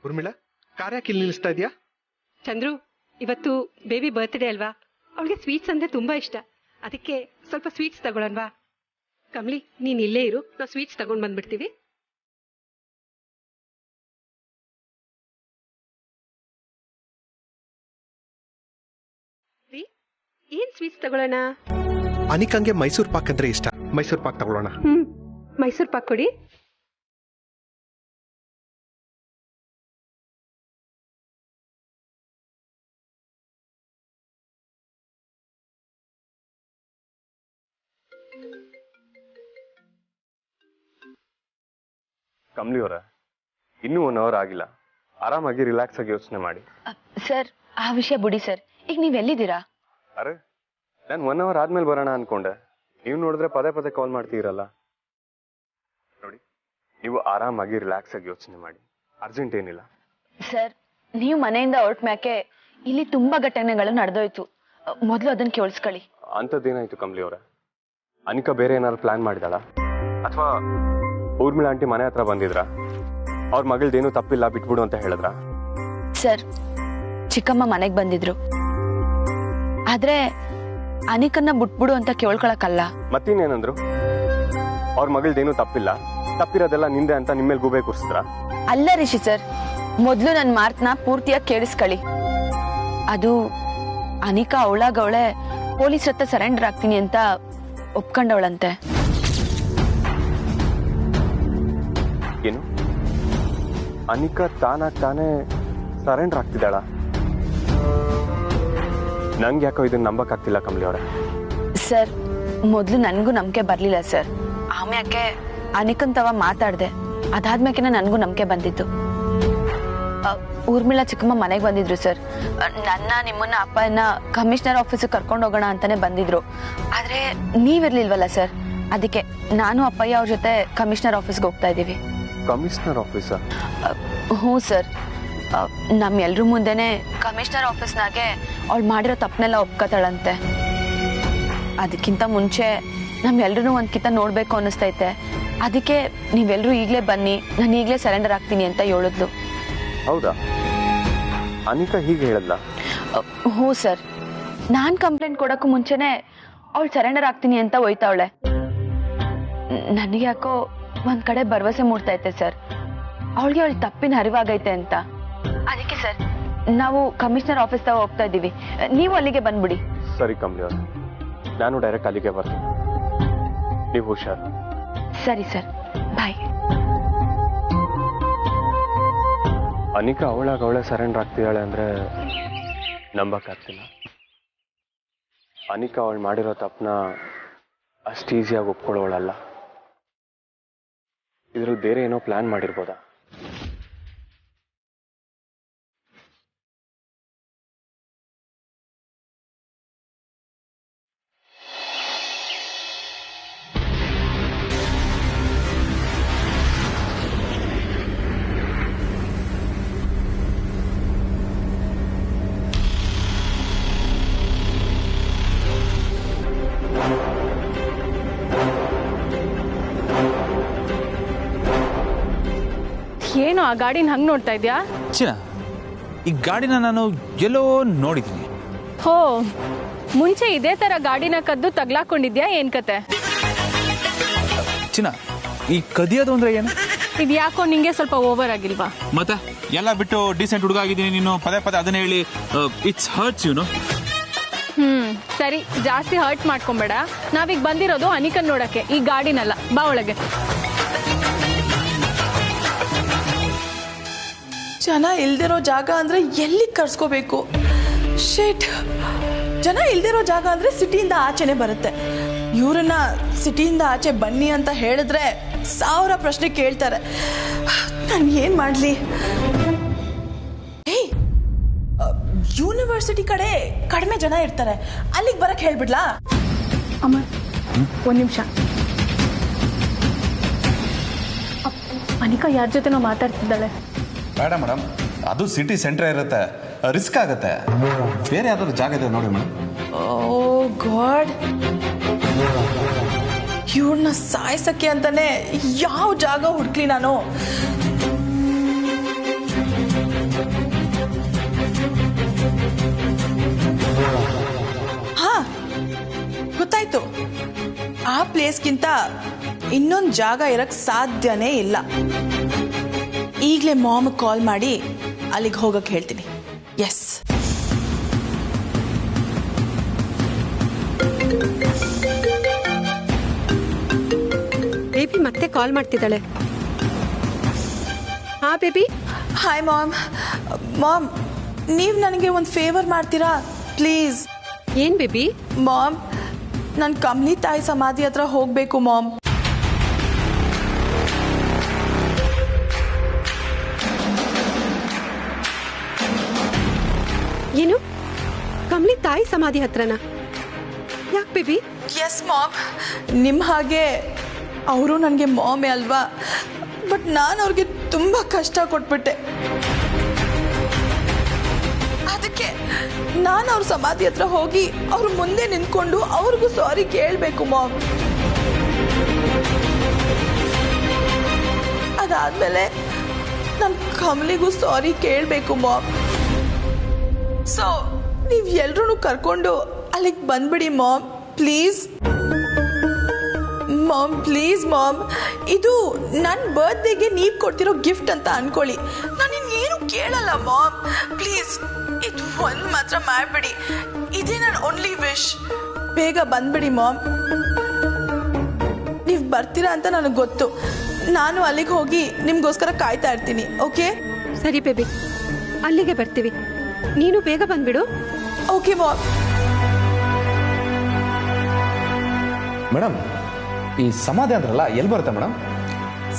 Urmila, car ಯಾಕೆ ಇಲ್ಲಿ ನಿಲ್ಲಿಸ್ತಾ ಇದೆಯಾ? ಚಂದ್ರು, ಇವತ್ತು ಬೇಬಿ ಬರ್ತ್ಡೇ ಅಲ್ವಾ, ಅವಳಿಗೆ ಸ್ವೀಟ್ಸ್ ಅಂದ್ರೆ ತುಂಬಾ ಇಷ್ಟ. ಅದಕ್ಕೆ ಸ್ವಲ್ಪ ಸ್ವೀಟ್ಸ್ ತಗೊಳನ್ವಾ? ಕಮಲಿ, ನೀನ್ ಇಲ್ಲೇ ಇರು, ನಾವು ಸ್ವೀಟ್ಸ್ ತಗೊಂಡ್ ಬಂದ್ಬಿಡ್ತೀವಿ. ಏನ್ ಸ್ವೀಟ್ಸ್ ತಗೊಳ್ಳೋಣ? ಅನಿಕಂಗೆ ಮೈಸೂರ್ ಪಾಕ್ ಅಂದ್ರೆ ಇಷ್ಟ. ಮೈಸೂರ್ ಪಾಕ್ ತಗೊಳ್ಳೋಣ. ಮೈಸೂರ್ ಪಾಕ್ ಕೊಡಿ. ಕಮಲಿ ಅವರ, ಇನ್ನೂ 1 ಅವರ್ ಆಗಿಲ್ಲ. ಆರಾಮಾಗಿ ರಿಲ್ಯಾಕ್ಸ್ ಆಗಿ ಯೋಚನೆ ಮಾಡಿ. ಸರ್, ಆ ವಿಷಯ ಬಿಡಿ ಸರ್. ಈಗ ನೀವ್ ಎಲ್ಲಿದ್ದೀರಾ? ಅರೆ, ನಾನು 1 ಅವರ್ ಆದ್ಮೇಲೆ ಬರೋಣ ಅನ್ಕೊಂಡೆ. ನೀವು ನೋಡಿದ್ರೆ ಪದೇ ಪದೇ ಕಾಲ್ ಮಾಡ್ತೀರಲ್ಲ. ನೋಡಿ, ನೀವು ಆರಾಮಾಗಿ ರಿಲ್ಯಾಕ್ಸ್ ಆಗಿ ಯೋಚನೆ ಮಾಡಿ. ಅರ್ಜೆಂಟ್ ಏನಿಲ್ಲ. ಸರ್, ನೀವು ಮನೆಯಿಂದ ಹೊರಟ ಮ್ಯಾಕೆ ಇಲ್ಲಿ ತುಂಬಾ ಘಟನೆಗಳು ನಡೆದೋಯ್ತು. ಮೊದಲು ಅದನ್ನ ಕೇಳಿಸ್ಕೊಳ್ಳಿ. ಅಂಥದ್ದೇನಾಯ್ತು ಕಮಲಿ ಅವರ? ಅನಿಕಾ ಬೇರೆ ಏನಾದ್ರು ಪ್ಲಾನ್ ಮಾಡಿದಾಳ? ಅಥವಾ ಊರ್ಮಿಳಾ ಆಂಟಿ ಮನೆ ಹತ್ರ ಬಂದಿದ್ರಾ? ಅವ್ರ ಮಗಳದೇನು ತಪ್ಪಿಲ್ಲ, ಬಿಟ್ಬಿಡು ಅಂತ ಹೇಳಿದ್ರ? ಸರ್, ಚಿಕ್ಕಮ್ಮ ಮನೆಗ್ ಬಂದಿದ್ರು. ಆದ್ರೆ ಅನಿಕನ್ನ ಬಿಟ್ಬಿಡು ಅಂತ ಕೇಳ್ಕೊಳಕಲ್ಲ. ಮತ್ತಿನ್ನೇನಂದ್ರು? ಅವ್ರ ಮಗಳದೇನು ತಪ್ಪಿಲ್ಲ, ತಪ್ಪಿರೋದೆಲ್ಲ ನಿಂದೆ ಅಂತ ನಿಮ್ಮೇಲೆ ಗೂಬೆ ಕೂರಿಸಿದ್ರ? ಅಲ್ಲ ರಿಷಿ ಸರ್, ಮೊದ್ಲು ನನ್ನ ಮಾತನ್ನ ಪೂರ್ತಿಯಾಗಿ ಕೇಳಿಸ್ಕೊಳ್ಳಿ. ಅದು ಅನಿಕಾ ಅವಳಾಗವಳೆ ಪೊಲೀಸ್ ಹತ್ರ ಸರೆಂಡರ್ ಆಗ್ತೀನಿ ಅಂತ ಒಪ್ಕೊಂಡವಳಂತೆ. ಏನು? ಅನಿಕಾ ತಾನೇ ಸರೆಂಡರ್ ಆಗ್ತಿದ್ದಾಳ? ನಂಗೆ ಯಾಕೋ ಇದನ್ನ ನಂಬಕ್ಕಾಗ್ತಿಲ್ಲ ಕಮಲಿ ಅವರ. ಸರ್, ಮೊದ್ಲು ನನ್ಗೂ ನಂಬಿಕೆ ಬರ್ಲಿಲ್ಲ ಸರ್. ಆಮ್ಯಾಕೆ ಅನಿಕಂತವ ಮಾತಾಡ್ದೆ. ಅದಾದ್ಮೇಕೆ ನನ್ಗೂ ನಂಬಿಕೆ ಬಂದಿತ್ತು. ಊರ್ಮಿಳಾ ಚಿಕ್ಕಮ್ಮ ಮನೆಗೆ ಬಂದಿದ್ರು ಸರ್. ನನ್ನ ನಿಮ್ಮನ್ನ ಅಪ್ಪನ ಕಮಿಷನರ್ ಆಫೀಸ್ ಕರ್ಕೊಂಡು ಹೋಗೋಣ ಅಂತಾನೆ ಬಂದಿದ್ರು. ಆದ್ರೆ ನೀವಿರ್ಲಿಲ್ವಲ್ಲ ಸರ್, ಅದಕ್ಕೆ ನಾನು ಅಪ್ಪಯ್ಯ ಅವ್ರ ಜೊತೆ ಕಮಿಷನರ್ ಆಫೀಸ್ಗೆ ಹೋಗ್ತಾ ಇದೀವಿ. Commissioner office? ಹ್ಞೂ ಸರ್. ನಮ್ಮೆಲ್ರೂ ಮುಂದೆನೆ ಕಮಿಷನರ್ ಆಫೀಸ್ನಾಗೆ ಅವಳು ಮಾಡಿರೋ ತಪ್ಪನೆಲ್ಲ ಒಪ್ಕೋತಾಳಂತೆ. ಅದಕ್ಕಿಂತ ಮುಂಚೆ ನಮ್ಮೆಲ್ರೂ ಒಂದ್ಕಿಂತ ನೋಡ್ಬೇಕು ಅನ್ನಿಸ್ತೈತೆ. ಅದಕ್ಕೆ ನೀವೆಲ್ಲರೂ ಈಗಲೇ ಬನ್ನಿ, ನಾನು ಈಗಲೇ ಸರೆಂಡರ್ ಆಗ್ತೀನಿ ಅಂತ ಹೇಳಿದ್ಲು. ಹೌದಾ? ಅನಿಕಾ ಹೀಗೆ ಹೇಳಲ್ಲ? ಹ್ಞೂ ಸರ್. ನಾನು ಕಂಪ್ಲೇಂಟ್ ಕೊಡೋಕ್ಕೂ ಮುಂಚೆನೆ ಅವಳು ಸರೆಂಡರ್ ಆಗ್ತೀನಿ ಅಂತ ಹೋಯ್ತಾವಳೆ. ನನಗೆ ಯಾಕೋ ಒಂದ್ ಕಡೆ ಭರವಸೆ ಮೂಡ್ತೈತೆ ಸರ್, ಅವಳಿಗೆ ಅವಳು ತಪ್ಪಿನ ಅರಿವಾಗೈತೆ ಅಂತ. ಅದಕ್ಕೆ ಸರ್, ನಾವು ಕಮಿಷನರ್ ಆಫೀಸ್ ತಾವ ಹೋಗ್ತಾ ಇದ್ದೀವಿ. ನೀವು ಅಲ್ಲಿಗೆ ಬಂದ್ಬಿಡಿ. ಸರಿ ಕಮಲಿ ಅವ್ರ, ನಾನು ಡೈರೆಕ್ಟ್ ಅಲ್ಲಿಗೆ ಬರ್ತೀನಿ. ನೀವು ಹುಷಾರು. ಸರಿ ಸರ್, ಬಾಯ್. ಅನಿಕಾ ಅವಳೇ ಸರೆಂಡರ್ ಆಗ್ತಿದ್ದಾಳೆ ಅಂದ್ರೆ ನಂಬಕ್ಕಾಗ್ತಿಲ್ಲ. ಅನಿಕಾ ಅವಳು ಮಾಡಿರೋ ತಪ್ಪನ್ನ ಅಷ್ಟು ಈಸಿಯಾಗಿ ಒಪ್ಕೊಳ್ಳೋಳಲ್ಲ. ಇದ್ರಲ್ಲಿ ಬೇರೆ ಏನೋ ಪ್ಲಾನ್ ಮಾಡಿರ್ಬೋದಾ? ಏನು ಆ ಗಾಡಿನ ಹಂಗೆ ನೋಡ್ತಾ ಇದ್ಯಾ? ಚಿನ್ನ, ಈ ಗಾಡಿನ ನಾನು ಎಲ್ಲೋ ನೋಡಿದ್ದೀನಿ. ಹೋ, ಮುಂಚೆ ಇದೇ ತರ ಗಾಡಿನ ಕದ್ದು ತಗ್ಲಾಕೊಂಡಿದ್ಯಾ ಏನ್ ಕತೆ? ಚಿನ್ನ, ಈ ಕದಿಯೋದು ಅಂದ್ರೆ ಏನು? ಇದು ಯಾಕೋ ನಿಂಗೆ ಸ್ವಲ್ಪ ಓವರ್ ಆಗಿಲ್ವಾ? ಮತ್ತೆ ಎಲ್ಲ ಬಿಟ್ಟು ಡೀಸೆಂಟ್ ಹುಡುಗ ಆಗಿದ್ದೀನಿ ನೀನು ಪದೇ ಅದನ್ನ ಹೇಳಿ ಇಟ್ಸ್ ಹರ್ಟ್ಸ್ ಯುನೋ. ಸರಿ, ಜಾಸ್ತಿ ಹರ್ಟ್ ಮಾಡ್ಕೊಂಬೇಡ. ನಾವೀಗ ಬಂದಿರೋದು ಅನಿಕನ್ ನೋಡಕ್ಕೆ, ಈ ಗಾಡಿನಲ್ಲ. ಬಾ ಒಳಗೆ. ಜನ ಇಲ್ದಿರೋ ಜಾಗ ಅಂದ್ರೆ ಎಲ್ಲಿ ಕರ್ಸ್ಕೋಬೇಕು? ಶೇಟ್, ಜನ ಇಲ್ದಿರೋ ಜಾಗ ಅಂದ್ರೆ ಸಿಟಿಯಿಂದ ಆಚೆನೆ ಬರುತ್ತೆ. ಇವ್ರನ್ನ ಸಿಟಿಯಿಂದ ಆಚೆ ಬನ್ನಿ ಅಂತ ಹೇಳಿದ್ರೆ 1000 ಪ್ರಶ್ನೆ ಕೇಳ್ತಾರೆ. ನಾನು ಏನ್ ಮಾಡ್ಲಿ? ಯೂನಿವರ್ಸಿಟಿ ಕಡೆ ಕಡಿಮೆ ಜನ ಇರ್ತಾರೆ, ಅಲ್ಲಿಗೆ ಬರಕ್ ಹೇಳ್ಬಿಡ್ಲಾ? ಅಮ್ಮ, ಒಂದ್ ನಿಮಿಷ. ಅನಿಕಾ ಯಾರ ಜೊತೆ ನಾವು ಮಾತಾಡ್ತಿದ್ದಾಳೆ? ಬೇಡ ಮೇಡಮ್, ಅದು ಸಿಟಿ ಸೆಂಟ್ರ್ ಇರುತ್ತೆ, ರಿಸ್ಕ್ ಆಗುತ್ತೆ. ಬೇರೆ ಯಾವ್ದಾದ್ರು ಜಾಗ ಇದೆ ನೋಡಿ ಮೇಡಮ್. ಓ ಗಾಡ್, ಇವ್ರನ್ನ ಸಾಯ್ಸಕ್ಕೆ ಅಂತಾನೆ ಯಾವ ಜಾಗ ಹುಡ್ಕ್ಲಿ ನಾನು? ಪ್ಲೇಸ್ಗಿಂತ ಇನ್ನೊಂದು ಜಾಗ ಇರಕ್ಕೆ ಸಾಧ್ಯನೇ ಇಲ್ಲ. ಈಗಲೇ ಮಾಮ್ ಕಾಲ್ ಮಾಡಿ ಅಲ್ಲಿಗೆ ಹೋಗಕ್ಕೆ ಹೇಳ್ತೀನಿ. ಎಸ್, ಬೇಬಿ ಮತ್ತೆ ಕಾಲ್ ಮಾಡ್ತಿದ್ದಾಳೆ. ಹಾ ಬೇಬಿ. Hi ma'am. ಮಾಮ್, ನೀವು ನನಗೆ ಒಂದು ಫೇವರ್ ಮಾಡ್ತೀರಾ ಪ್ಲೀಸ್? ಏನ್ ಬೇಬಿ? ಮಾಮ್, ನಾನು ಕಮ್ಲಿ ತಾಯಿ ಸಮಾಧಿ ಹತ್ರ ಹೋಗಬೇಕು ಮಾಮ್. ಏನು? ಕಮ್ಲಿ ತಾಯಿ ಸಮಾಧಿ ಹತ್ರನಾ? ಯಾಕೆ ಬೇಬಿ? ಎಸ್ ಮಾಮ್, ನಿಮ್ಮ ಹಾಗೆ ಅವರು ನನಗೆ ಮಾಮೇ ಅಲ್ವಾ? ಬಟ್ ನಾನು ಅವ್ರಿಗೆ ತುಂಬ ಕಷ್ಟ ಕೊಟ್ಬಿಟ್ಟೆ. ಅದಕ್ಕೆ ನಾನು ಅವ್ರ ಸಮಾಧಿ ಹತ್ರ ಹೋಗಿ ಅವ್ರ ಮುಂದೆ ನಿಂತ್ಕೊಂಡು ಅವ್ರಿಗೂ ಸಾರಿ ಕೇಳಬೇಕು ಮಾಮ್. ಅದಾದ್ಮೇಲೆ ನಾನು ಕಮಲಿಗೂ ಸಾರಿ ಕೇಳಬೇಕು ಮಾಮ್. ಸೊ ನೀವು ಎಲ್ರೂ ಕರ್ಕೊಂಡು ಅಲ್ಲಿಗೆ ಬಂದ್ಬಿಡಿ mom, please. Mom please mom, ಇದು ನನ್ನ ಬರ್ತ್ಡೇಗೆ ನೀವು ಕೊಡ್ತಿರೋ ಗಿಫ್ಟ್ ಅಂತ ಅನ್ಕೊಳ್ಳಿ. ನಾನು ಇನ್ನೇನು ಕೇಳಲ್ಲ ಮಾಮ್, ಪ್ಲೀಸ್ ಇದು ಒಂದು ಮಾತ್ರ ಮಾಡಬೇಡಿ. ಇದೇ ನನ್ನ ಓನ್ಲಿ ವಿಶ್. ಬೇಗ ಬಂದ್ಬಿಡಿ ಮಾಮ್. ನೀವು ಬರ್ತೀರಾ ಅಂತ ನನಗೆ ಗೊತ್ತು. ನಾನು ಅಲ್ಲಿಗೆ ಹೋಗಿ ನಿಮಗೋಸ್ಕರ ಕಾಯ್ತಾ ಇರ್ತೀನಿ. ಓಕೆ? ಸರಿ ಬೇಬಿ, ಅಲ್ಲಿಗೆ ಬರ್ತೀವಿ. ನೀನು ಬೇಗ ಬಂದ್ಬಿಡು. Okay ma'am. ಮೇಡಮ್, ಈ ಸಮಾಧಿ ಅಂದ್ರಲ್ಲ ಎಲ್ಲಿ ಬರುತ್ತೆ ಮೇಡಮ್?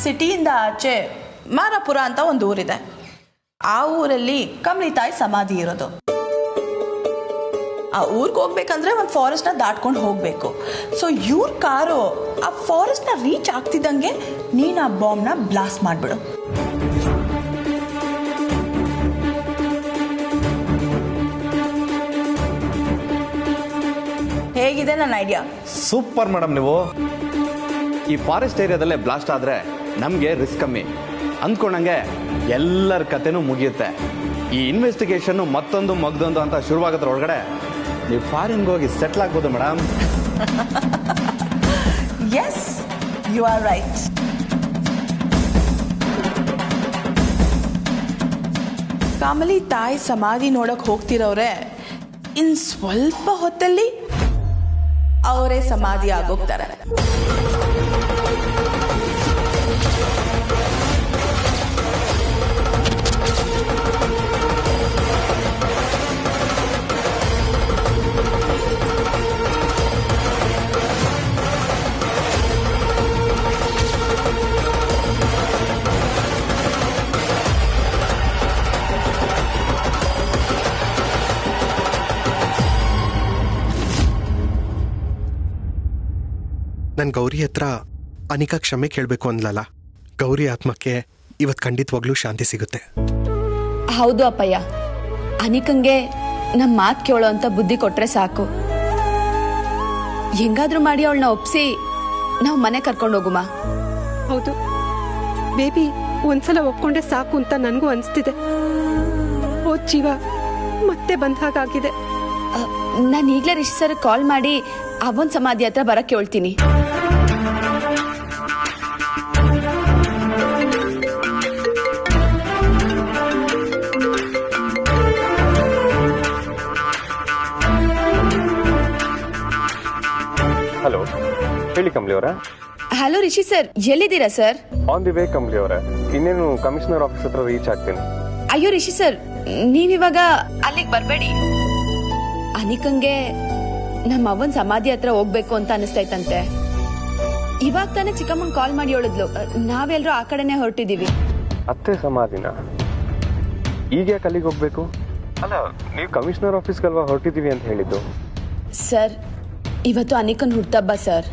ಸಿಟಿಯಿಂದ ಆಚೆ ಮಾರಾಪುರ ಅಂತ ಒಂದು ಊರಿದೆ. ಆ ಊರಲ್ಲಿ ಕಮ್ಲಿ ತಾಯಿ ಸಮಾಧಿ ಇರೋದು. ಆ ಊರಿಗೆ ಹೋಗ್ಬೇಕಂದ್ರೆ ಒಂದು ಫಾರೆಸ್ಟ್ನ ದಾಟ್ಕೊಂಡು ಹೋಗಬೇಕು. ಸೊ ಇವ್ರ ಕಾರು ಆ ಫಾರೆಸ್ಟ್ನ ರೀಚ್ ಆಗ್ತಿದ್ದಂಗೆ ನೀನು ಆ ಬಾಂಬ್ನ ಬ್ಲಾಸ್ಟ್ ಮಾಡಿಬಿಡು. ಹೇಗಿದೆ ನನ್ನ ಐಡಿಯಾ? Super madam. ನೀವು ಈ ಫಾರೆಸ್ಟ್ ಏರಿಯಾದಲ್ಲೇ ಬ್ಲಾಸ್ಟ್ ಆದರೆ ನಮಗೆ ರಿಸ್ಕ್ ಕಮ್ಮಿ ಅಂದ್ಕೊಂಡಂಗೆ ಎಲ್ಲರ ಕತೆನೂ ಮುಗಿಯುತ್ತೆ. ಈ ಇನ್ವೆಸ್ಟಿಗೇಷನ್ನು ಮತ್ತೊಂದು ಮಗ್ದೊಂದು ಅಂತ ಶುರುವಾಗೋದ್ರ ಒಳಗಡೆ ನೀವು ಫಾರಿನ್ಗೆ ಹೋಗಿ ಸೆಟ್ಲ್ ಆಗ್ಬೋದು madam. Yes, you are right. Kamali ತಾಯಿ ಸಮಾಧಿ ನೋಡಕ್ ಹೋಗ್ತಿರೋರೆ ಇನ್ ಸ್ವಲ್ಪ ಹೊತ್ತಲ್ಲಿ ಅವರೇ ಸಮಾಧಿ ಆಗೋಗ್ತಾರೆ. ನನ್ ಗೌರಿ ಹತ್ರ ಅನಿಕಾ ಕ್ಷಮೆ ಕೇಳಬೇಕು ಅಂದ್ಲಲ್ಲ, ಗೌರಿ ಆತ್ಮಕ್ಕೆ ಇವತ್ತು ಖಂಡಿತವಾಗ್ಲೂ ಶಾಂತಿ ಸಿಗುತ್ತೆ. ಹೌದು ಅಪ್ಪಯ್ಯ, ಅನಿಕಂಗೆ ನಮ್ಮ ಮಾತು ಕೇಳೋ ಅಂತ ಬುದ್ಧಿ ಕೊಟ್ರೆ ಸಾಕು. ಹೆಂಗಾದ್ರೂ ಮಾಡಿ ಅವಳನ್ನ ಒಪ್ಸಿ ನಾವು ಮನೆ ಕರ್ಕೊಂಡು ಹೋಗುಮ. ಹೌದು ಬೇಬಿ, ಒಂದ್ಸಲ ಒಪ್ಕೊಂಡೆ ಸಾಕು ಅಂತ ನನಗೂ ಅನಿಸ್ತಿದೆ. ಹೋದ್ ಜೀವ ಮತ್ತೆ ಬಂದ ಹಾಗಾಗಿದೆ. ನಾನು ಈಗಲೇ ರಿಷಿ ಸರ್ ಕಾಲ್ ಮಾಡಿ ಅವನ್ ಸಮಾಧಿ ಹತ್ರ ಬರಕ್ಕೆ ಹೇಳ್ತೀನಿ. ಹಲೋ, ಹೇಳಿ ಕಮಲಿ ಅವರ. ಹಲೋ ರಿಷಿ ಸರ್, ಎಲ್ಲಿದ್ದೀರಾ sir? On the way Kamali ಅವರ. ಇನ್ನೇನು ಕಮಿಷನರ್ ಆಫೀಸ್ ಹತ್ರ ರೀಚ್ ಆಗ್ತೀನಿ. ಅಯ್ಯೋ ರಿಷಿ ಸರ್, ನೀವಿವಾಗ ಅಲ್ಲಿಗೆ ಬರಬೇಡಿ. ಅನಿಕಂಗೆ ನಮ್ಮ ಅವನ್ ಸಮಾಧಿ ಹತ್ರ ಹೋಗ್ಬೇಕು ಅಂತ ಅನಿಸ್ತೈತಂತೆ. ಇವಾಗ ತಾನೇ ಚಿಕ್ಕಮ್ಮಂಗ್ ಕಾಲ್ ಮಾಡಿ ಹೇಳಿದ್ಲು, ನಾವೆಲ್ಲರೂ ಆ ಕಡೆನೆ ಹೊರಟಿದೀವಿ. ಅತ್ತೆ ಸಮಾಧಿನ ಈಗ ಯಾಕೆ ಅಲ್ಲಿಗೆ ಹೋಗ್ಬೇಕು? ಅಲ್ಲ, ನೀವು ಕಮಿಷನರ್ ಆಫೀಸ್ಗಲ್ವಾ ಹೊರಟಿದ್ದೀವಿ ಅಂತ ಹೇಳಿದ್ದು? ಸರ್, ಇವತ್ತು ಅನಿಕನ್ ಹುಟ್ಟಬ್ಬ ಸರ್.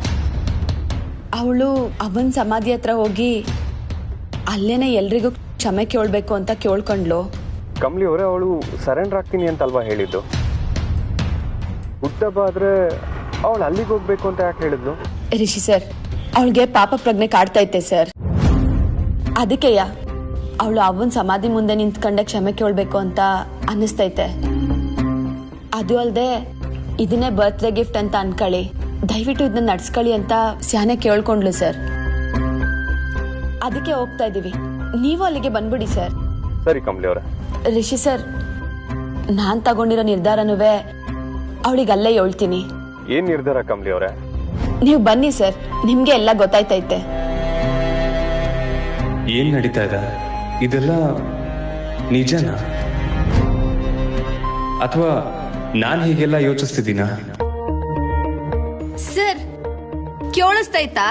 ಅವಳು ಅವನ್ ಸಮಾಧಿ ಹತ್ರ ಹೋಗಿ ಅಲ್ಲೇನೆ ಎಲ್ರಿಗೂ ಕ್ಷಮೆ ಕೇಳ್ಬೇಕು ಅಂತ ಕೇಳ್ಕೊಂಡ್ಲು. ಕಮಲಿ ಅವರೇ, ಅವಳು ಸರೆಂಡರ್ ಆಗ್ತೀನಿ ಅಂತ ಅಲ್ವಾ ಹೇಳಿದ್ದು? ಹುಟ್ಟಬ್ಬ ಆದ್ರೆ ಅವಳು ಅಲ್ಲಿಗೆ ಹೋಗ್ಬೇಕು ಅಂತ ಯಾಕೆ ಹೇಳಿದ್ಲು? ರಿಷಿ ಸರ್, ಅವಳಿಗೆ ಪಾಪ ಪ್ರಜ್ಞೆ ಕಾಡ್ತೈತೆ ಸರ್. ಅದಕ್ಕೆಯ ಅವಳು ಅವನ್ ಸಮಾಧಿ ಮುಂದೆ ನಿಂತ್ಕೊಂಡೆ ಕ್ಷಮೆ ಕೇಳ್ಬೇಕು ಅಂತ ಅನ್ನಿಸ್ತೈತೆ. ಅದು ಅಲ್ಲದೆ ಇದನ್ನೇ ಬರ್ತ್ಡೇ ಗಿಫ್ಟ್ ಅಂತ ಅನ್ಕೊಳ್ಳಿ. ದಯವಿಟ್ಟು ಇದನ್ನ ನಡ್ಸ್ಕೊಳ್ಳಿ ಅಂತ ಸ್ಯಾನೆ ಕೇಳ್ಕೊಂಡ್ಲು ಸರ್. ಅದಕ್ಕೆ ಹೋಗ್ತಾ ಇದೀವಿ, ನೀವು ಅಲ್ಲಿಗೆ ಬಂದ್ಬಿಡಿ ಸರ್. ಸರಿ ಕಮಲಿ ಅವರೇ. ರಿಷಿ ಸರ್, ನಾನ್ ತಗೊಂಡಿರೋ ನಿರ್ಧಾರನುವೆ ಅವಳಿಗೆ ಅಲ್ಲೇ ಹೇಳ್ತೀನಿ. ಏನ್ ನಿರ್ಧಾರ ಕಮಲಿ ಅವರೇ? ನೀವು ಬನ್ನಿ ಸರ್, ನಿಮ್ಗೆ ಎಲ್ಲ ಗೊತ್ತಾಯ್ತೈತೆ. ಏನ್ ನಡೀತಾ ಇದೆ? ಇದೆಲ್ಲ ನಿಜನಾ ಅಥವಾ ನಾನ್ ಹೀಗೆಲ್ಲ ಯೋಚಿಸ್ತಿದ್ದೀನ? ಸರ್ ಕೇಳಿಸ್ತೈತಾ?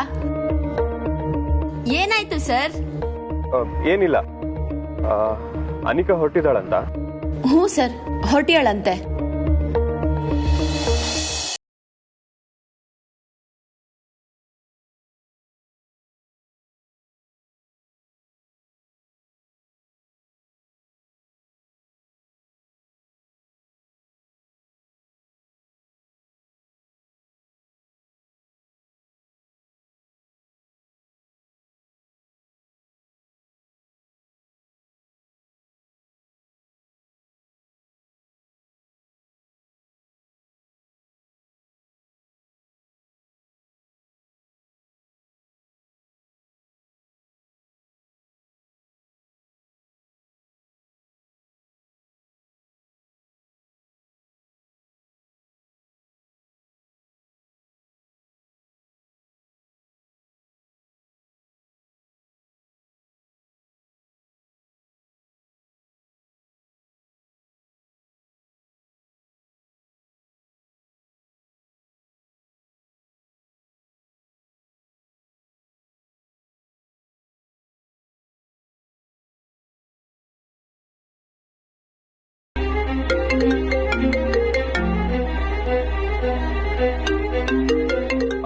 ಏನಾಯ್ತು ಸರ್? ಏನಿಲ್ಲ, ಅನಿಕಾ ಹೊರಟಿದ್ದಾಳಂತ. ಹ್ಞೂ ಸರ್, ಹೊರಟಿಯಾಳಂತೆ.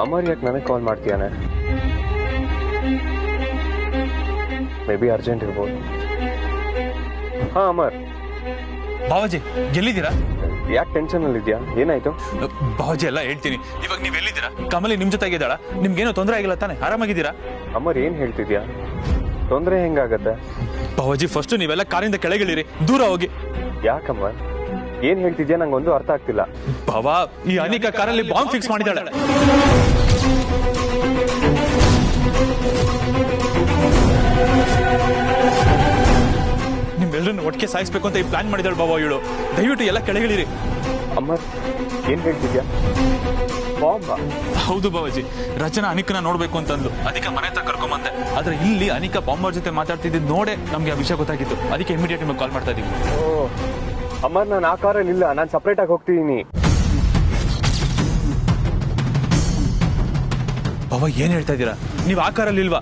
ಅಮರ್ ಯಾಕೆ ನನಗೆ ಕಾಲ್ ಮಾಡ್ತೀಯಾನೆ? ಮೇ ಬಿ ಅರ್ಜೆಂಟ್ ಇರ್ಬೋದು. ಹಾ ಅಮರ್. ಬಾವಾಜಿ ಎಲ್ಲಿದ್ದೀರಾ? ಯಾಕೆ ಟೆನ್ಷನ್ ಅಲ್ಲಿ ಇದೆಯಾ? ಏನಾಯ್ತು? ಬಾವಾಜಿ ಎಲ್ಲ ಹೇಳ್ತೀನಿ. ಇವಾಗ ನೀವ್ ಎಲ್ಲಿದ್ದೀರಾ? ಕಮಲಿ ನಿಮ್ ಜೊತೆಗೆ ಇದ್ದಾಳ? ನಿಮ್ಗೇನೋ ತೊಂದರೆ ಆಗಿಲ್ಲ ತಾನೆ? ಆರಾಮಾಗಿದ್ದೀರಾ? ಅಮರ್ ಏನ್ ಹೇಳ್ತಿದ್ಯಾ? ತೊಂದರೆ ಹೆಂಗಾಗತ್ತೆ? ಬಾವಾಜಿ ಫಸ್ಟ್ ನೀವೆಲ್ಲ ಕಾರಿಂದ ಕೆಳಗಿಳಿರಿ, ದೂರ ಹೋಗಿ. ಯಾಕಮ್ಮರ್ ಏನ್ ಹೇಳ್ತಿದ್ಯಾ? ನಂಗೊಂದು ಅರ್ಥ ಆಗ್ತಿಲ್ಲ. ಬಾವಾ, ಈ ಅನಿಕಾ ಕಾರಲ್ಲಿ ಬಾಂಬ್ ಫಿಕ್ಸ್ ಮಾಡಿದಾಳೆ. ನಿಮ್ಮೆಲ್ಲರನ್ನು ಒಟ್ಟಿಗೆ ಸಾಯಿಸ್ಬೇಕು ಅಂತ ಈ ಪ್ಲಾನ್ ಮಾಡಿದಾಳೆ ಬಾವಾ ಇವಳು. ದಯವಿಟ್ಟು ಎಲ್ಲ ಕೆಳಗಿಳಿರಿ. ಅಮರ್ ಏನ್ ಹೇಳ್ತಿದ್ಯಾ? ಬಾಂಬಾ? ಹೌದು ಬಾವಾಜಿ, ರಚನಾ ಅನಿಕನ ನೋಡ್ಬೇಕು ಅಂತಂದ್ಲು, ಅದಕ್ಕೆ ಮನೆ ಹತ್ರ ಕರ್ಕೊಂಬಂದೆ. ಆದ್ರೆ ಇಲ್ಲಿ ಅನಿಕಾ ಬಾಂಬರ್ ಜೊತೆ ಮಾತಾಡ್ತಿದ್ದು ನೋಡೇ ನಮ್ಗೆ ಆ ವಿಷಯ ಗೊತ್ತಾಗಿತ್ತು. ಅದಕ್ಕೆ ಇಮಿಡಿಯೇಟ್ ನಿಮಗೆ ಕಾಲ್ ಮಾಡ್ತಾ ಇದೀವಿ. ಅಮರ್ ನಾನು ಆ ಕಾರಲ್ಲಿ ಇಲ್ಲ, ನಾನು ಸಪ್ರೇಟ್ ಆಗಿ ಹೋಗ್ತಿದ್ದೀನಿ. ಬಾವಾ ಏನ್ ಹೇಳ್ತಾ ಇದ್ದೀರಾ? ನೀವು ಆ ಕಾರಲ್ಲಿ ಇಲ್ವಾ?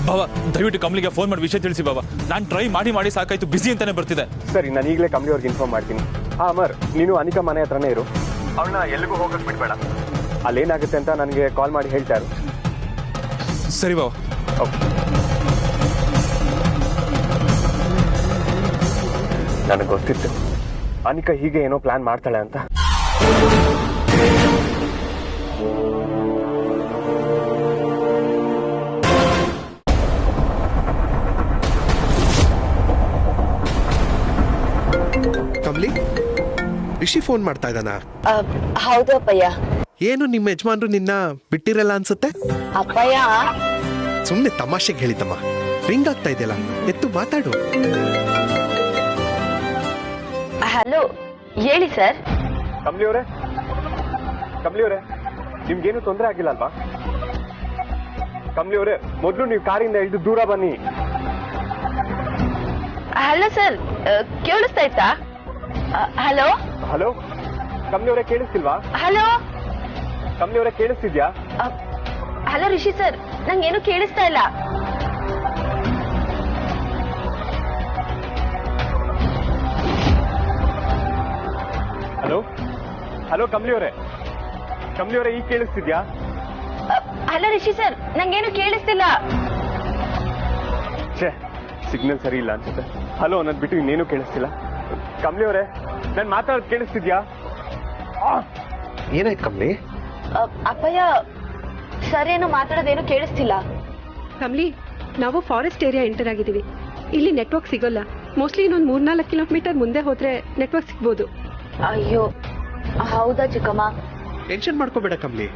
ಬಾವಾ ದಯವಿಟ್ಟು ಕಮಲಿಗೆ ಫೋನ್ ಮಾಡಿ ವಿಷಯ ತಿಳಿಸಿ ಬಾವಾ. ನಾನು ಟ್ರೈ ಮಾಡಿ ಸಾಕಾಯ್ತು, ಬಿಸಿ ಅಂತಾನೆ ಬರ್ತಿದೆ. ಸರಿ, ನಾನು ಈಗಲೇ ಕಮಲಿ ಅವ್ರಿಗೆ ಇನ್ಫಾರ್ಮ್ ಮಾಡ್ತೀನಿ. ಹಾ ಅಮರ್, ನೀನು ಅನಿಕಾ ಮನೆ ಹತ್ರನೇ ಇರು, ಅವಳನ್ನ ಎಲ್ಲಿಗೂ ಹೋಗಕ್ ಬಿಡ್ಬೇಡ. ಅಲ್ಲೇನಾಗುತ್ತೆ ಅಂತ ನನಗೆ ಕಾಲ್ ಮಾಡಿ ಹೇಳ್ತಾ ಇರು. ಸರಿ ಬಾವಾ. ನನಗೆ ಗೊತ್ತಿತ್ತು ಅನಿಕಾ ಹೀಗೆ ಏನೋ ಪ್ಲಾನ್ ಮಾಡ್ತಾಳೆ ಅಂತ. ಕಮಲಿ, ರಿಷಿ ಫೋನ್ ಮಾಡ್ತಾ ಇದ್ದಾನಾ? ಹೌದು ಅಪ್ಪಯ್ಯ. ಏನು ನಿಮ್ಮ ಯಜಮಾನ್ರು ನಿನ್ನ ಬಿಟ್ಟಿರಲ್ಲ ಅನ್ಸುತ್ತೆ? ಅಪ್ಪಯ್ಯ ಸುಮ್ಮನೆ ತಮಾಷೆಗೆ ಹೇಳಿದ್ದಮ್ಮ. ರಿಂಗ್ ಆಗ್ತಾ ಇದೆಯಲ್ಲ, ಎತ್ತು ಮಾತಾಡು. ಹಲೋ, ಹೇಳಿ ಸರ್. ಕಮಲಿ ಅವರೇ, ನಿಮ್ಗೇನು ತೊಂದರೆ ಆಗಿಲ್ಲ ಅಲ್ವಾ? ಕಮಲಿ ಅವರೇ, ಮೊದಲು ನೀವು ಕಾರಿಂದ ಇಳಿದು ದೂರ ಬನ್ನಿ. ಹಲೋ ಸರ್, ಕೇಳಿಸ್ತಾಯ್ತಾ? ಹಲೋ ಹಲೋ ಕಮಲಿ ಅವರೇ, ಕೇಳಿಸ್ತಿಲ್ವಾ? ಹಲೋ ಕಮಲಿ ಅವರೇ, ಕೇಳಿಸ್ತಿದ್ಯಾ? ಹಲೋ ರಿಷಿ ಸರ್, ನಂಗೇನು ಕೇಳಿಸ್ತಾ ಇಲ್ಲ. ಹಲೋ ಕಮಲಿ ಅವರೇ, ಈಗ ಕೇಳಿಸ್ತಿದ್ಯಾ? ಹಲೋ ರಿಷಿ ಸರ್, ನಂಗೇನು ಕೇಳಿಸ್ತಿಲ್ಲ. ಸಿಗ್ನಲ್ ಸರಿ ಇಲ್ಲ ಅನ್ಸುತ್ತೆ. ಹಲೋ ಅನ್ನೋದು ಬಿಟ್ಟು ಇನ್ನೇನು ಕೇಳಿಸ್ತಿಲ್ಲ. ಕಮಲಿ ಅವರೇ, ನಾನು ಮಾತಾಡೋದು ಕೇಳಿಸ್ತಿದ್ಯಾ? ಏನಾಯ್ತು ಕಮಲಿ? ಅಪ್ಪಯ್ಯ, ಸರ್ ಏನು ಮಾತಾಡೋದೇನು ಕೇಳಿಸ್ತಿಲ್ಲ. ಕಮಲಿ, ನಾವು ಫಾರೆಸ್ಟ್ ಏರಿಯಾ ಎಂಟರ್ ಆಗಿದ್ದೀವಿ. ಇಲ್ಲಿ ನೆಟ್ವರ್ಕ್ ಸಿಗೋಲ್ಲ. ಮೋಸ್ಟ್ಲಿ ಇನ್ನೊಂದು 3-4 ಕಿಲೋಮೀಟರ್ ಮುಂದೆ ಹೋದ್ರೆ ನೆಟ್ವರ್ಕ್ ಸಿಗ್ಬೋದು. ಅಯ್ಯೋ, ಹೌದಾ ಚಿಕ್ಕಮ್ಮ? ಟೆನ್ಷನ್ ಮಾಡ್ಕೋಬೇಡ ಕಮ್ಲಿ,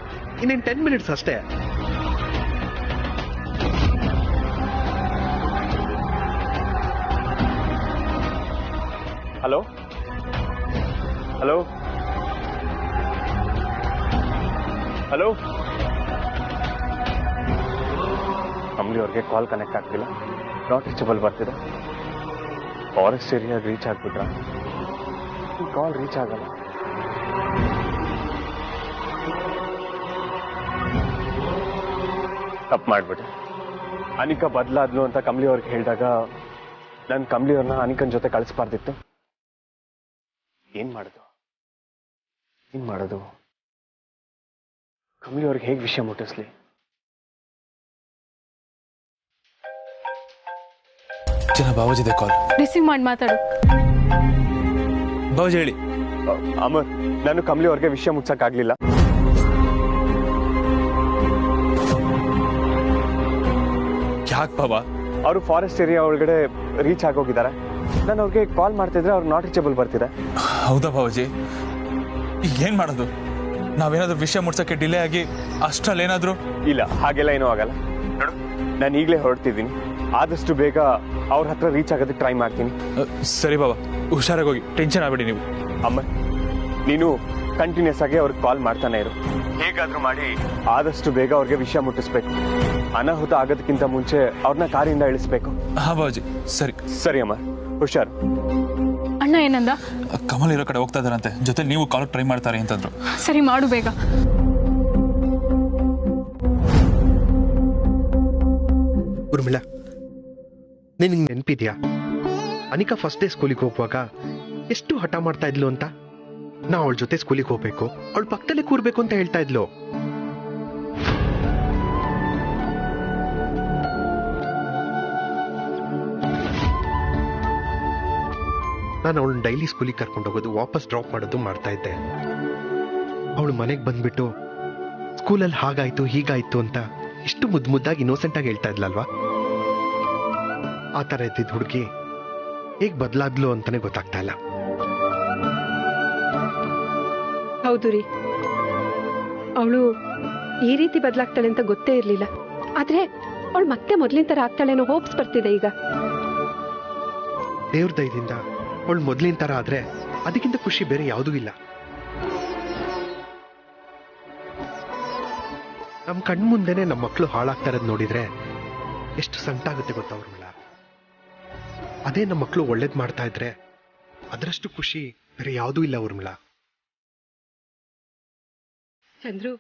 ಇನ್ನೇನು 10 ಮಿನಿಟ್ಸ್ ಅಷ್ಟೇ. ಹಲೋ ಹಲೋ ಹಲೋ, ಕಮ್ಲಿ ಅವ್ರಿಗೆ ಕಾಲ್ ಕನೆಕ್ಟ್ ಆಗ್ತಿಲ್ಲ, ನಾಟ್ ರೀಚಬಲ್ ಬರ್ತಿದೆ. ಫಾರೆಸ್ಟ್ ಏರಿಯಾಗ ರೀಚ್ ಆಗ್ಬಿಟ್ರ ಕಾಲ್ ರೀಚ್ ಆಗಲ್ಲ. ತಪ್ಪು ಮಾಡ್ಬಿಟ್ಟೆ. ಅನಿಕಾ ಬದಲಾದ್ಲು ಅಂತ ಕಮ್ಲಿ ಅವ್ರಿಗೆ ಹೇಳಿದಾಗ ನಾನು ಕಮ್ಲಿ ಅವ್ರನ್ನ ಅನಿಕನ್ ಜೊತೆ ಕಳಿಸ್ಬಾರ್ದಿತ್ತು. ಏನ್ ಮಾಡೋದು? ಕಮ್ಲಿ ಅವ್ರಿಗೆ ಹೇಗೆ ವಿಷಯ ಮುಟ್ಟಿಸ್ಲಿ? ಜನ ಬಾವಾಜಿದೆ ಕಾಲ್. ರಿಸೀವ್ ಮಾಡಿ ಮಾತಾಡು. ಬಾವಾಜಿ ಹೇಳಿ. ಅಮರ್, ನಾನು ಕಮ್ಲಿ ಅವ್ರಿಗೆ ವಿಷಯ ಮುಟ್ಸಕ್ಕಾಗ್ಲಿಲ್ಲ. ಯಾಕೆ ಬಾಬಾ? ಅವರು ಫಾರೆಸ್ಟ್ ಏರಿಯಾ ಒಳಗಡೆ ರೀಚ್ ಆಗೋಗಿದ್ದಾರೆ. ನಾನು ಅವ್ರಿಗೆ ಕಾಲ್ ಮಾಡ್ತಿದ್ರೆ ಅವ್ರು ನಾಟ್ ರೀಚಬಲ್ ಬರ್ತಿದೆ. ಹೌದಾ ಬಾವಾಜಿ? ಈಗ ಏನ್ ಮಾಡೋದು? ನಾವೇನಾದ್ರೂ ವಿಷಯ ಮುಟ್ಸಕ್ಕೆ ಡಿಲೇ ಆಗಿ ಅಷ್ಟ್ರಲ್ಲಿ ಏನಾದ್ರು? ಇಲ್ಲ, ಹಾಗೆಲ್ಲ ಏನೂ ಆಗಲ್ಲ. ನೋಡು, ನಾನು ಈಗಲೇ ಹೊರಡ್ತಿದ್ದೀನಿ. ಆದಷ್ಟು ಬೇಗ ಅವ್ರ ಹತ್ರ ರೀಚ್ ಆಗೋದಕ್ಕೆ ಟ್ರೈ ಮಾಡ್ತೀನಿ. ಸರಿ ಬಾಬಾ, ಹುಷಾರಾಗಿ ಹೋಗಿ, ಟೆನ್ಷನ್ ಆಗ್ಬೇಡಿ ನೀವು. ಅಮ್ಮ, ನೀನು ಕಂಟಿನ್ಯೂಸ್ ಆಗಿ ಅವ್ರಿಗೆ ಕಾಲ್ ಮಾಡ್ತಾನೆ ಇರು. ಹೇಗಾದ್ರೂ ಮಾಡಿ ಆದಷ್ಟು ಬೇಗ ಅವ್ರಿಗೆ ವಿಷಯ ಮುಟ್ಟಿಸ್ಬೇಕು. ಅನಾಹುತ ಆಗೋದಕ್ಕಿಂತ ಮುಂಚೆ ಅವ್ರನ್ನ ಕಾರಿಂದ ಇಳಿಸ್ಬೇಕು. ಹಾ ಬಾಬಾಜಿ, ಸರಿ. ಸರಿ ಅಮ್ಮ, ಹುಷಾರು. ಅಣ್ಣ ಏನಂದ? ಕಮಲ್ ಇರೋ ಕಡೆ ಹೋಗ್ತಾ ಇದಾರಂತೆ, ಜೊತೆ ನೀವು ಕಾಲ್ ಟ್ರೈ ಮಾಡ್ತಾರೆ ಅಂತಂದ್ರು. ಸರಿ, ಮಾಡು ಬೇಗ. ಉರ್ಮಿಳಾ, ನಿನಗೆ ನೆನಪಿದ್ಯಾ ಅನಿಕಾ ಫಸ್ಟ್ ಡೇ ಸ್ಕೂಲಿಗೆ ಹೋಗುವಾಗ ಎಷ್ಟು ಹಠ ಮಾಡ್ತಾ ಇದ್ಲು ಅಂತ? ನಾ ಅವಳ ಜೊತೆ ಸ್ಕೂಲಿಗೆ ಹೋಗ್ಬೇಕು, ಅವಳ ಪಕ್ಕದಲ್ಲೇ ಕೂರ್ಬೇಕು ಅಂತ ಹೇಳ್ತಾ ಇದ್ಲು. ನಾನು ಅವಳನ್ನ ಡೈಲಿ ಸ್ಕೂಲಿಗೆ ಕರ್ಕೊಂಡು ಹೋಗೋದು, ವಾಪಸ್ ಡ್ರಾಪ್ ಮಾಡೋದು ಮಾಡ್ತಾ ಇದ್ದೆ. ಅವಳು ಮನೆಗೆ ಬಂದ್ಬಿಟ್ಟು ಸ್ಕೂಲಲ್ಲಿ ಹಾಗಾಯ್ತು ಹೀಗಾಯ್ತು ಅಂತ ಎಷ್ಟು ಮುದ್ದಾಗಿ ಇನ್ನೋಸೆಂಟ್ ಆಗಿ ಹೇಳ್ತಾ ಇದ್ಲಲ್ವಾ? ಆ ಥರ ಇದ್ದಿದ್ದ ಹುಡುಗಿ ಹೇಗ್ ಬದಲಾದ್ಲು ಅಂತಾನೆ ಗೊತ್ತಾಗ್ತಾ ಇಲ್ಲ. ಹೌದು ರೀ, ಅವಳು ಈ ರೀತಿ ಬದಲಾಗ್ತಾಳೆ ಅಂತ ಗೊತ್ತೇ ಇರಲಿಲ್ಲ. ಆದ್ರೆ ಅವಳು ಮತ್ತೆ ಮೊದಲಿನ ತರ ಆಗ್ತಾಳೇನೋ ಹೋಪ್ಸ್ ಬರ್ತಿದೆ ಈಗ. ದೇವ್ರ ದಯದಿಂದ ಅವಳು ಮೊದಲಿನ ತರ ಆದ್ರೆ ಅದಕ್ಕಿಂತ ಖುಷಿ ಬೇರೆ ಯಾವುದೂ ಇಲ್ಲ. ನಮ್ಮ ಕಣ್ಮುಂದೆನೆ ನಮ್ಮ ಮಕ್ಕಳು ಹಾಳಾಗ್ತಾ ಇರೋದು ನೋಡಿದ್ರೆ ಎಷ್ಟು ಸಂಕಟ ಆಗುತ್ತೆ ಗೊತ್ತಾ ಅವ್ರಲ್ಲ. ಅದೇ ನಮ್ಮ ಮಕ್ಕಳು ಒಳ್ಳೇದ್ ಮಾಡ್ತಾ ಇದ್ರೆ ಅದರಷ್ಟು ಖುಷಿ ಬೇರೆ ಯಾವುದೂ ಇಲ್ಲ ಊರ್ಮಿಳಾ. ಚಂದ್ರು,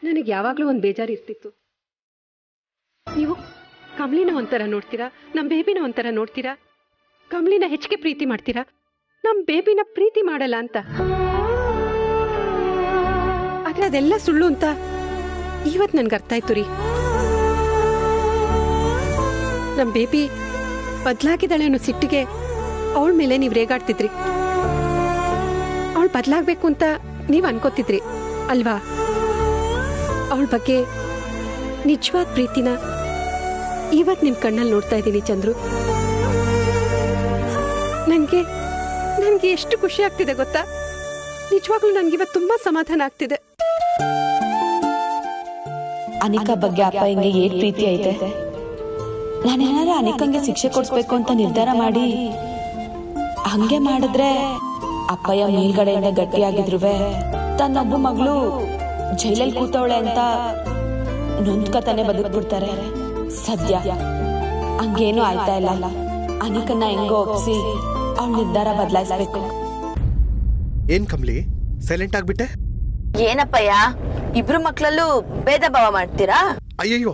ನನಗೆ ಯಾವಾಗ್ಲೂ ಒಂದು ಬೇಜಾರು ಇರ್ತಿತ್ತು. ನೀವು ಕಮ್ಲಿನ ಒಂಥರ ನೋಡ್ತೀರಾ, ನಮ್ಮ ಬೇಬಿನ ಒಂಥರ ನೋಡ್ತೀರಾ. ಕಮ್ಲಿನ ಹೆಚ್ಚಿಗೆ ಪ್ರೀತಿ ಮಾಡ್ತೀರಾ, ನಮ್ಮ ಬೇಬಿನ ಪ್ರೀತಿ ಮಾಡಲ್ಲ ಅಂತ. ಆದ್ರೆ ಅದೆಲ್ಲ ಸುಳ್ಳು ಅಂತ ಇವತ್ತು ನನ್ಗೆ ಅರ್ಥ ಆಯ್ತು ರೀ. ನಮ್ಮ ಬೇಬಿ ಬದಲಾಗಿದ್ದಾಳೆ ಅನ್ನೋ ಸಿಟ್ಟಿಗೆ ಅವಳ ಮೇಲೆ ನೀವು ರೇಗಾಡ್ತಿದ್ರಿ. ಅವಳು ಬದಲಾಗಬೇಕು ಅಂತ ನೀವು ಅನ್ಕೋತಿದ್ರಿ ಅಲ್ವಾ? ಅವಳ ಬಗ್ಗೆ ನಿಜವಾದ ಪ್ರೀತಿನ ಇವತ್ತು ನಿಮ್ಮ ಕಣ್ಣಲ್ಲಿ ನೋಡ್ತಾ ಇದ್ದೀನಿ ಚಂದ್ರು. ನನಗೆ ಎಷ್ಟು ಖುಷಿ ಆಗ್ತಿದೆ ಗೊತ್ತಾ? ನಿಜವಾಗ್ಲೂ ನನಗಿವತ್ತು ತುಂಬಾ ಸಮಾಧಾನ ಆಗ್ತಿದೆ. ಅನಿಕಾ ಬಗ್ಗೆ ಅಪ್ಪ ಹಿಂಗೆ ಏನ್ ಪ್ರೀತಿ ಐತೆ. ನಾನೇನಾದ್ರೂ ಅನಿಕಂಗೆ ಶಿಕ್ಷೆ ಕೊಡಿಸ್ಬೇಕು ಅಂತ ನಿರ್ಧಾರ ಮಾಡಿ ಹಂಗೆ ಮಾಡಿದ್ರೆ ಅಪ್ಪಯ್ಯ ಮೇಲ್ಗಡೆಯಿಂದ ಗಟ್ಟಿಯಾಗಿದ್ರುವೆ ತನ್ನೊಬ್ಬ ಮಗಳು ಜೈಲಲ್ಲಿ ಕೂತವಳೆ ಅಂತ ನೊಂದ್ಕತಾನೆ ಬದುಕ್ಬಿಡ್ತಾರೆ. ಸದ್ಯ ಹಂಗೇನು ಆಯ್ತಾ ಇಲ್ಲ. ಅನಿಕನ್ನ ಹೆಂಗೋ ಒಪ್ಸಿ ಅವಳ ನಿರ್ಧಾರ ಬದಲಾಯಿಸ್ಬೇಕು. ಏನ್ ಕಮ್ಲಿ ಸೈಲೆಂಟ್ ಆಗ್ಬಿಟ್ಟೆ? ಏನಪ್ಪಯ್ಯ, ಇಬ್ರು ಮಕ್ಳಲ್ಲೂ ಭೇದ ಭಾವ ಮಾಡ್ತೀರಾ? ಅಯ್ಯಯ್ಯೋ,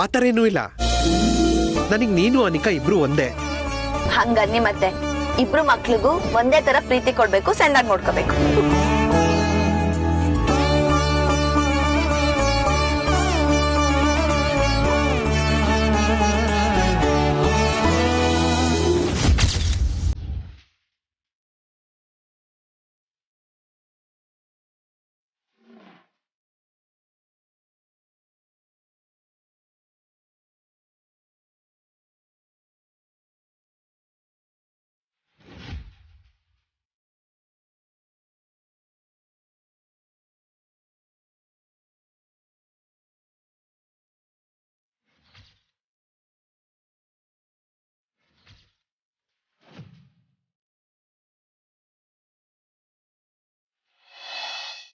ಆತರ ಏನೂ ಇಲ್ಲ. ನನಗ್ ನೀನು ಅನಿಕಾ ಇಬ್ರು ಒಂದೇ. ಹಂಗನ್ನಿ ಮತ್ತೆ ಇಬ್ರು ಮಕ್ಳಿಗೂ ಒಂದೇ ತರ ಪ್ರೀತಿ ಕೊಡ್ಬೇಕು, ಸಣ್ಣಾಗಿ ನೋಡ್ಕೋಬೇಕು.